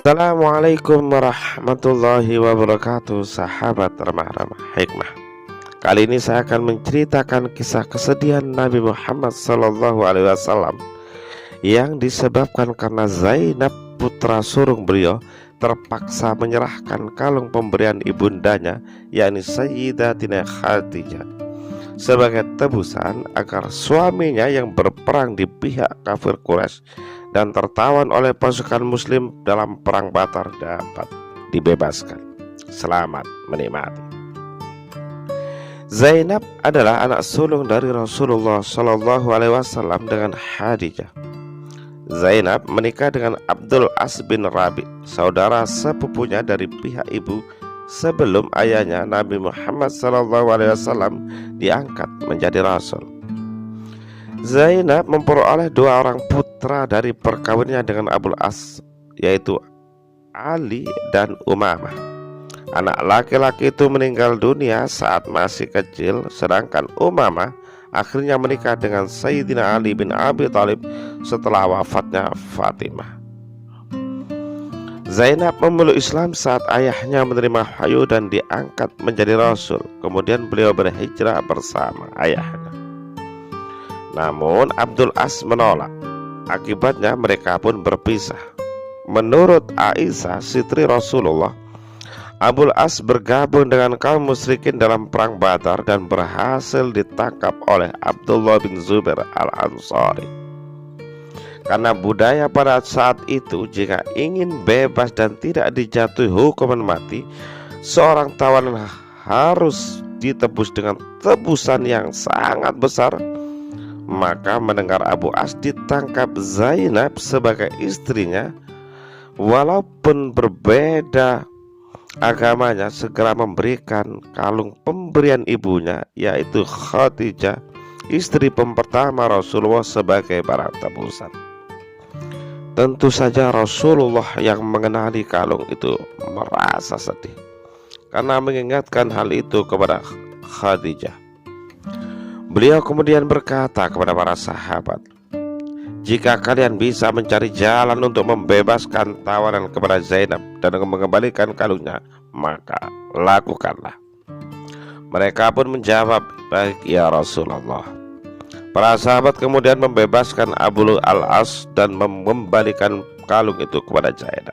Assalamualaikum warahmatullahi wabarakatuh, sahabat remah-remah hikmah. Kali ini saya akan menceritakan kisah kesedihan Nabi Muhammad SAW yang disebabkan karena Zainab, putra sulung beliau, terpaksa menyerahkan kalung pemberian ibundanya, yakni Sayyidatina Khadijah, sebagai tebusan agar suaminya yang berperang di pihak kafir Quraisy dan tertawan oleh pasukan muslim dalam perang Badar dapat dibebaskan. Selamat menikmati. Zainab adalah anak sulung dari Rasulullah SAW dengan Khadijah. Zainab menikah dengan Abdul As bin Rabi, saudara sepupunya dari pihak ibu, sebelum ayahnya Nabi Muhammad SAW diangkat menjadi rasul. Zainab memperoleh dua orang putra dari perkawinannya dengan Abul As, yaitu Ali dan Umamah. Anak laki-laki itu meninggal dunia saat masih kecil, sedangkan Umamah akhirnya menikah dengan Sayyidina Ali bin Abi Thalib setelah wafatnya Fatimah. Zainab memeluk Islam saat ayahnya menerima wahyu dan diangkat menjadi rasul. Kemudian beliau berhijrah bersama ayahnya. Namun Abdul As menolak. Akibatnya mereka pun berpisah. Menurut Aisyah, istri Rasulullah, Abdul As bergabung dengan kaum musyrikin dalam perang Badar dan berhasil ditangkap oleh Abdullah bin Zubair al-Ansari. Karena budaya pada saat itu, jika ingin bebas dan tidak dijatuhi hukuman mati, seorang tawanan harus ditebus dengan tebusan yang sangat besar. Maka mendengar Abu As ditangkap Zainab sebagai istrinya, walaupun berbeda agamanya, segera memberikan kalung pemberian ibunya, yaitu Khadijah, istri pertama Rasulullah, sebagai barang tebusan. Tentu saja Rasulullah yang mengenali kalung itu merasa sedih karena mengingatkan hal itu kepada Khadijah. Beliau kemudian berkata kepada para sahabat, "Jika kalian bisa mencari jalan untuk membebaskan tawanan kepada Zainab dan mengembalikan kalungnya, maka lakukanlah." Mereka pun menjawab, "Baik ya Rasulullah." Para sahabat kemudian membebaskan Abul As dan mengembalikan kalung itu kepada Zainab.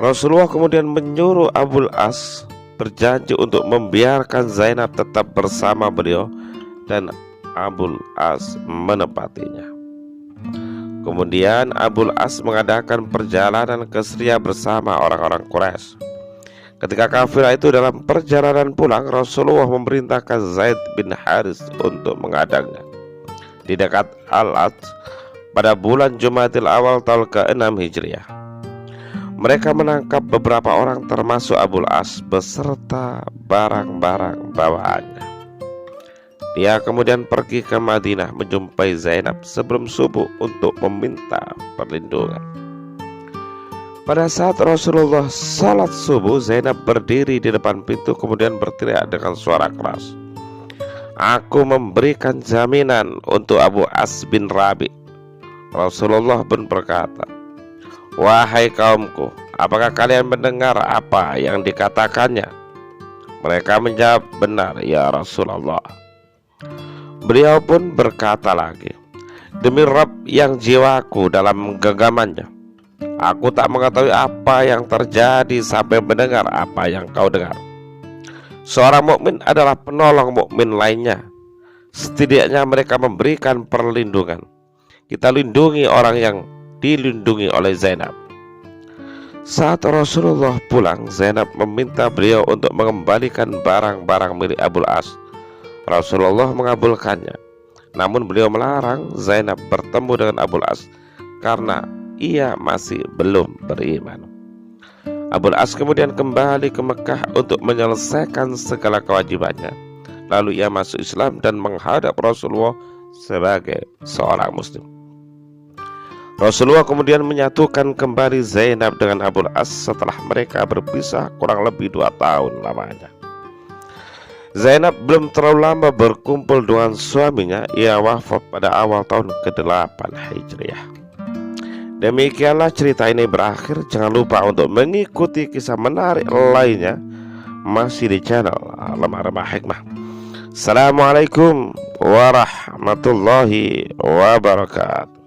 Rasulullah kemudian menyuruh Abul As berjanji untuk membiarkan Zainab tetap bersama beliau, dan Abul As menepatinya. Kemudian Abul As mengadakan perjalanan ke Syria bersama orang-orang Quraisy. Ketika kafilah itu dalam perjalanan pulang, Rasulullah memerintahkan Zaid bin Haris untuk menghadangnya di dekat Al-Ad pada bulan Jumadil Awal tahun ke-6 Hijriah. Mereka menangkap beberapa orang termasuk Abul As beserta barang-barang bawaannya. Dia kemudian pergi ke Madinah menjumpai Zainab sebelum subuh untuk meminta perlindungan. Pada saat Rasulullah salat subuh, Zainab berdiri di depan pintu kemudian berteriak dengan suara keras, "Aku memberikan jaminan untuk Abu As bin Rabi." Rasulullah pun berkata, "Wahai kaumku, apakah kalian mendengar apa yang dikatakannya?" Mereka menjawab, "Benar ya Rasulullah." Beliau pun berkata lagi, "Demi Rabb yang jiwaku dalam genggamannya, aku tak mengetahui apa yang terjadi sampai mendengar apa yang kau dengar. Seorang mukmin adalah penolong mukmin lainnya. Setidaknya mereka memberikan perlindungan. Kita lindungi orang yang dilindungi oleh Zainab." Saat Rasulullah pulang, Zainab meminta beliau untuk mengembalikan barang-barang milik Abul As. Rasulullah mengabulkannya. Namun beliau melarang Zainab bertemu dengan Abul As karena ia masih belum beriman. Abul As kemudian kembali ke Mekah untuk menyelesaikan segala kewajibannya. Lalu ia masuk Islam dan menghadap Rasulullah sebagai seorang muslim. Rasulullah kemudian menyatukan kembali Zainab dengan Abul As setelah mereka berpisah kurang lebih 2 tahun lamanya. Zainab belum terlalu lama berkumpul dengan suaminya. Ia wafat pada awal tahun ke-8 Hijriah. Demikianlah cerita ini berakhir. Jangan lupa untuk mengikuti kisah menarik lainnya masih di channel Alam Arba Hikmah. Assalamualaikum warahmatullahi wabarakatuh.